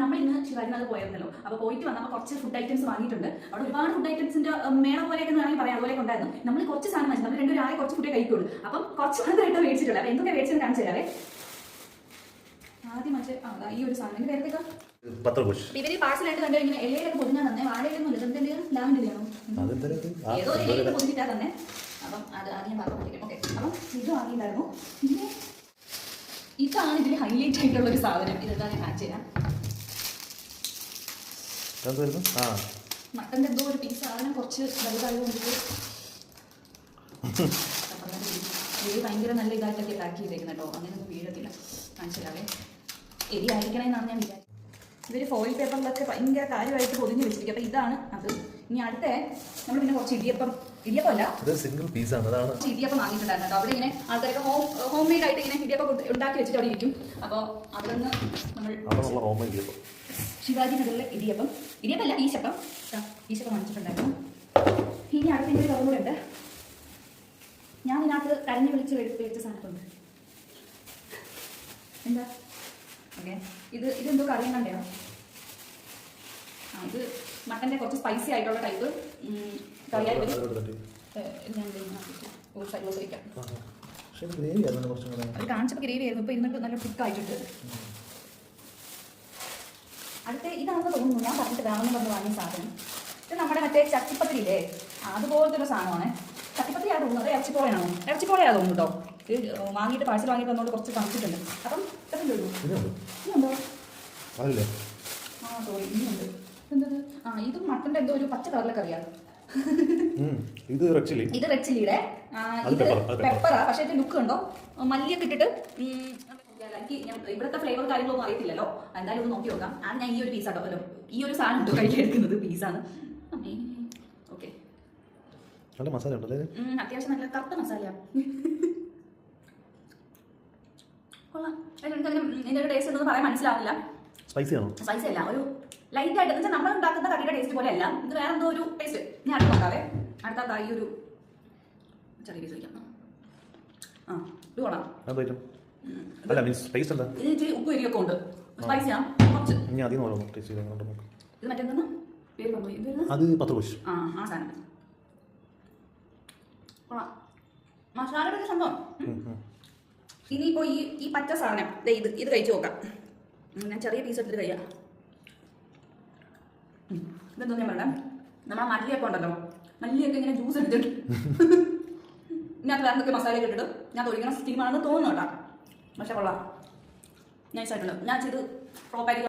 നമ്മൾ ഇന്ന് ശിവാജിനകത്ത് പോയിരുന്നല്ലോ. അപ്പോൾ പോയിട്ട് വന്നപ്പോൾ കുറച്ച് ഫുഡ് ഐറ്റംസ് വാങ്ങിയിട്ടുണ്ട്. അവിടെ ഒരുപാട് ഫുഡ് ഐറ്റംസിന്റെ മേള പോലെയൊക്കെ വേണമെങ്കിൽ പറയാം. അതുപോലെ ഉണ്ടായിരുന്നു. നമ്മൾ കുറച്ച് സാധനം വാങ്ങിച്ചു. നമ്മൾ രണ്ടുപേരും ആകെ കുറച്ച് ഫുഡേ കഴിക്കുള്ളൂ. അപ്പം കുറച്ച് മാത്രമായിട്ട് മേടിച്ചിട്ടുള്ളത്. അപ്പോൾ എന്തൊക്കെ മേടിച്ചെന്ന് കാണിച്ചു തരാവേ. ആദ്യം മറ്റേ ഈ ഒരു സാധനം പേരത്തേക്ക് ഇവര് പാഴ്സലായിട്ട് കണ്ടു ഇങ്ങനെ ഇലയിലൊക്കെ പൊതിഞ്ഞാൽ തന്നെ വാഴയിലൊന്നും ഇല്ല. എന്തെങ്കിലും ലാവിൻ്റെയാണോ ഏതോ ഇലയിലൊക്കെ പൊതിഞ്ഞിട്ടാൽ തന്നെ. അപ്പം അത് ആദ്യം പറഞ്ഞിരിക്കും. ഓക്കെ, അപ്പം ഇത് വാങ്ങിയിട്ടുണ്ടായിരുന്നു. പിന്നെ ഇതാണ് ഇതിൽ ഹൈലൈറ്റ് ആയിട്ടുള്ള ഒരു സാധനം. ഇതെന്താ ഞാൻ കാണിച്ചു തരാം. മട്ടൻ്റെ എന്തോ ഒരു പീസ് സാധനം കുറച്ച് വലുതായത് കൊണ്ടിട്ട് ഇത് ഭയങ്കര നല്ല ഇതായിട്ടൊക്കെ പാക്ക് ചെയ്തേക്കുന്നത് കേട്ടോ. അങ്ങനെയൊന്നും വീഴത്തില്ല. കാണിച്ചു തരാവേ. എരി ആയിരിക്കണമെന്നാണ് ഞാൻ വിചാരിച്ചത്. ഇവർ ഫോയിൽ പേപ്പറിലൊക്കെ ഭയങ്കര കാര്യമായിട്ട് പൊതിഞ്ഞ് വെച്ചിരിക്കും. അപ്പം ഇതാണ് അത്. ഇനി അടുത്ത നമ്മൾ പിന്നെ കുറച്ച് ഇടിയപ്പമല്ല സിംഗിൾ പീസാണ്. ഇടിയപ്പം വാങ്ങിയിട്ടുണ്ടായിരുന്നു കേട്ടോ. അവിടെ ഇങ്ങനെ ആൾക്കാരൊക്കെ ഹോം മെയ്ഡ് ആയിട്ട് ഇങ്ങനെ ഇടിയപ്പം ഉണ്ടാക്കി വെച്ചിട്ട് അവിടെ ഇരിക്കും. അപ്പോൾ അവിടെ നിന്ന് നമ്മൾ ശിവാജി നഗറിലെ ഇടിയപ്പമല്ല ഈശപ്പം വാങ്ങിച്ചിട്ടുണ്ടായിരുന്നു. ഇനി അടുത്ത ഒരു കവർ കൂടെ ഉണ്ട്. ഞാൻ ഇതിനകത്ത് കരഞ്ഞു വിളിച്ച് വെച്ച സാധനമുണ്ട്. എന്താ ഓക്കെ, ഇതെന്തോ കറിയും കണ്ടോ. ഇത് മട്ടൻ്റെ കുറച്ച് സ്പൈസി ആയിട്ടുള്ള ടൈപ്പ് കറിയായി വരും. അത് കാണിച്ചപ്പോൾ ഗ്രേവി ആയിരുന്നു. ഇപ്പോൾ ഇന്നിട്ട് നല്ല കുക്കായിട്ടുണ്ട്. അടുത്ത ഇതാണെന്ന് തോന്നുന്നു. ഞാൻ പറഞ്ഞിട്ട് കാണുമെന്ന് പറഞ്ഞ് വാങ്ങിയ സാധനം ഇത് നമ്മുടെ മറ്റേ ചട്ടിപ്പത്തിരില്ലേ, അതുപോലത്തെ ഒരു സാധനമാണ്. ചട്ടിപ്പത്തിരിയാണ് തോന്നുന്നത്. ഇറച്ചിപ്പോളയാ തോന്നുന്നു കേട്ടോ. ഇത് വാങ്ങിയിട്ട് പാഴ്സൽ വാങ്ങിയിട്ട് വന്നോണ്ട് കുറച്ച് തണുത്തിട്ടുണ്ട്. അപ്പം ഇതുണ്ടോ? സോറി, ഇനിയുണ്ട്. എന്തത്? ഇതും മട്ടൻ്റെ എന്തോ ഒരു പച്ച കളറിലൊക്കെ അറിയാം. ഇത് റെഡ് ചില്ലിയുടെ പെപ്പറാ. പക്ഷേ ഇതിന്റെ ലുക്ക് ഉണ്ടോ, മല്ലിയൊക്കെ ഇട്ടിട്ട്. എനിക്ക് ഇവിടുത്തെ ഫ്ലേവർ കാര്യങ്ങളൊന്നും അറിയത്തില്ലല്ലോ. എന്തായാലും ഒന്ന് നോക്കി നോക്കാം. ഞാൻ ഈ ഒരു പീസാട്ടോ ഈ ഒരു സാധനം ഇട്ടോ കഴിക്കാൻ എടുക്കുന്നത് പീസാണ്. ഓക്കെ, അത്യാവശ്യം നല്ല കറുത്ത മസാലയാണ്. കൊള്ളാം. ഇതിന്റെ ഒരു ടേസ്റ്റ് ഒന്നും പറയാൻ മനസ്സിലാവില്ല. സ്പൈസി അല്ല, ഒരു ലൈറ്റ് ആയിട്ട്. എന്നുവെച്ചാൽ നമ്മൾ ഉണ്ടാക്കുന്ന കറിയുടെ ടേസ്റ്റ് പോലെ അല്ല. ഇത് വേറെ എന്തോ ഒരു ടേസ്റ്റ്. ഞാൻ അടുത്ത് നോക്കാവേ. അടുത്ത ഈ ഒരു ചെറിയ പീസ് വയ്ക്കാം. ഇത് കൊള്ളാം. ഇതിന് ഉപ്പ് എരിയൊക്കെ ഉണ്ട്. സ്പൈസിയാണ് കുറച്ച്. ഇത് മറ്റെന്താ പേര് പറഞ്ഞു? ആ സാധനം കൊള്ളാം. മസാലയുടെ ഒരു സംഭവം. ഇനിയിപ്പോൾ ഈ പച്ച സാധനം ഇത് കഴിച്ചു നോക്കാം. ഞാൻ ചെറിയ പീസ് എടുത്തിട്ട് കഴിയാം. ഇതെന്തോ ഞാൻ പറയാം, നമ്മളെ മല്ലിയൊക്കെ ഉണ്ടല്ലോ, മല്ലിയൊക്കെ ഇങ്ങനെ ജ്യൂസ് എടുത്തിട്ട് ഇതിനകത്ത് വേറെ എന്തൊക്കെ മസാല ഇട്ടിട്ട് ഞാൻ ഒരിക്കലും സ്റ്റീമാണെന്ന് തോന്നുന്നു കേട്ടോ. പക്ഷെ കൊള്ളാം, നൈസായിട്ടുള്ളത്. ഞാൻ ചെയ്ത് ഫ്ലോപ്പായിട്ട്